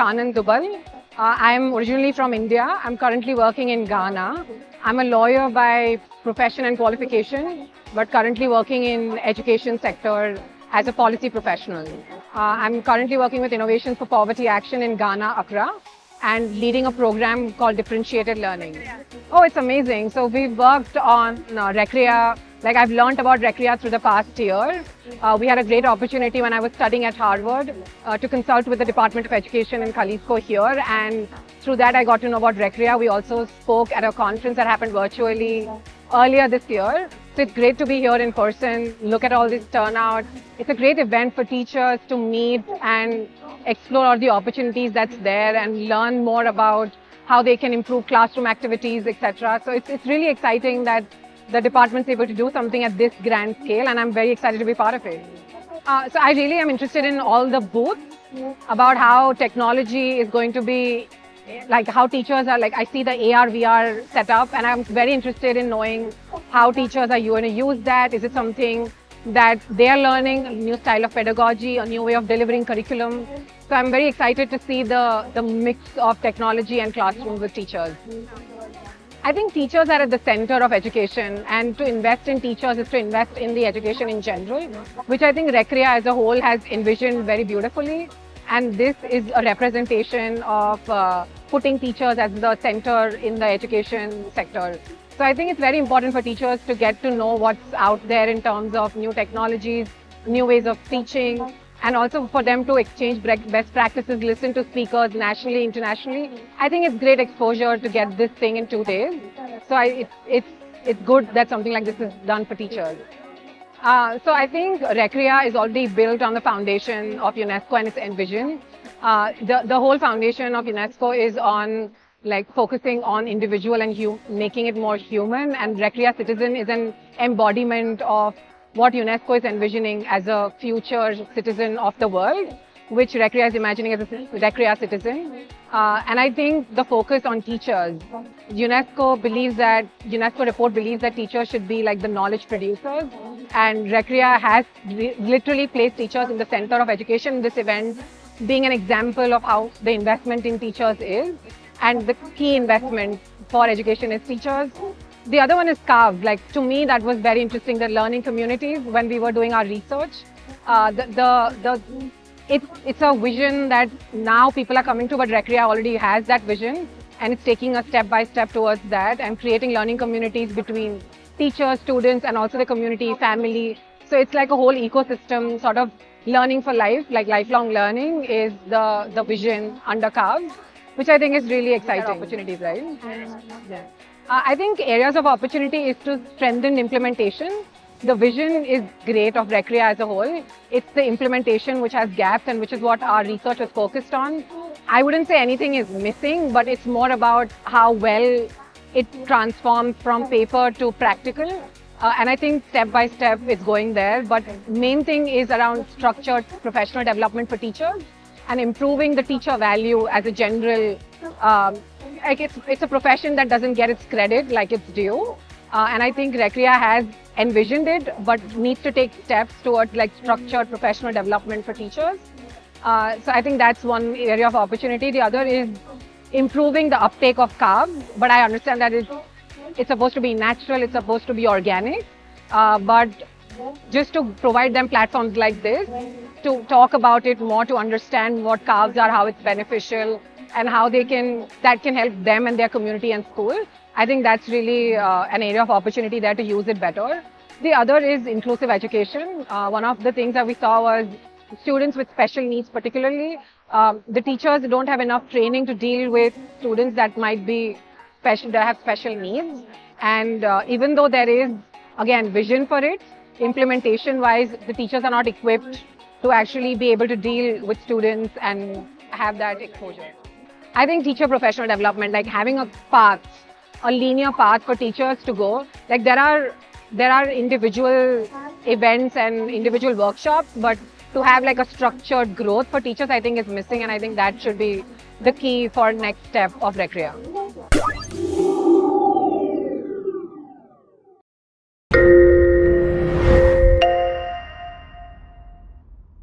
Kanan Dubal. I'm originally from India. I'm currently working in Ghana. I'm a lawyer by profession and qualification, but currently working in education sector as a policy professional. I'm currently working with Innovations for Poverty Action in Ghana, Accra, and leading a program called Differentiated Learning. Oh, it's amazing. So we've worked on Recrea. Like I've learned about Recrea through the past year. We had a great opportunity when I was studying at Harvard to consult with the Department of Education in Jalisco here, and through that I got to know about Recrea. We also spoke at a conference that happened virtually earlier this year. So it's great to be here in person, look at all this turnout. It's a great event for teachers to meet and explore all the opportunities that's there and learn more about how they can improve classroom activities, etc. So it's really exciting that the department's able to do something at this grand scale, and I'm very excited to be part of it. So I really am interested in all the booths about how technology is going to be, like how teachers are, like I see the AR, VR setup, and I'm very interested in knowing how teachers are going to use that. Is it something that they are learning, a new style of pedagogy, a new way of delivering curriculum? So I'm very excited to see the mix of technology and classrooms with teachers. I think teachers are at the center of education, and to invest in teachers is to invest in the education in general, which I think Recrea as a whole has envisioned very beautifully. And this is a representation of putting teachers as the center in the education sector. So I think it's very important for teachers to get to know what's out there in terms of new technologies, new ways of teaching, and also for them to exchange best practices, listen to speakers nationally, internationally. I think it's great exposure to get this thing in 2 days. So it's good that something like this is done for teachers. So I think Recrea is already built on the foundation of UNESCO and its envision. The whole foundation of UNESCO is on like focusing on individual and making it more human, and Recrea Citizen is an embodiment of what UNESCO is envisioning as a future citizen of the world, which Recrea is imagining as a Recrea Citizen. And I think the focus on teachers. UNESCO report believes that teachers should be like the knowledge producers, and Recrea has literally placed teachers in the center of education. This event being an example of how the investment in teachers is, and the key investment for education is teachers. The other one is carved. Like to me, that was very interesting. The learning communities, when we were doing our research, it's a vision that now people are coming to, but Recrea already has that vision, and it's taking us step by step towards that and creating learning communities between teachers, students, and also the community, family. So it's like a whole ecosystem, sort of learning for life, like lifelong learning is the vision under carved, which I think is really exciting. Opportunities, right? Yeah. I think areas of opportunity is to strengthen implementation. The vision is great of Recrea as a whole. It's the implementation which has gaps, and which is what our research was focused on. I wouldn't say anything is missing, but it's more about how well it transforms from paper to practical. And I think step by step it's going there. But main thing is around structured professional development for teachers and improving the teacher value as a general. Like it's a profession that doesn't get its credit like it's due. And I think Recrea has envisioned it, but needs to take steps towards like structured professional development for teachers. So I think that's one area of opportunity. The other is improving the uptake of carbs, but I understand that it's supposed to be natural, it's supposed to be organic, but just to provide them platforms like this, to talk about it more, to understand what carbs are, how it's beneficial, and how that can help them and their community and school. I think that's really an area of opportunity there to use it better. The other is inclusive education. One of the things that we saw was students with special needs, particularly. The teachers don't have enough training to deal with students that might be special, that have special needs. And even though there is, again, vision for it, implementation-wise, the teachers are not equipped to actually be able to deal with students and have that exposure. I think teacher professional development, like having a path, a linear path for teachers to go. Like there are individual events and individual workshops, but to have like a structured growth for teachers, I think is missing, and I think that should be the key for next step of Recrea.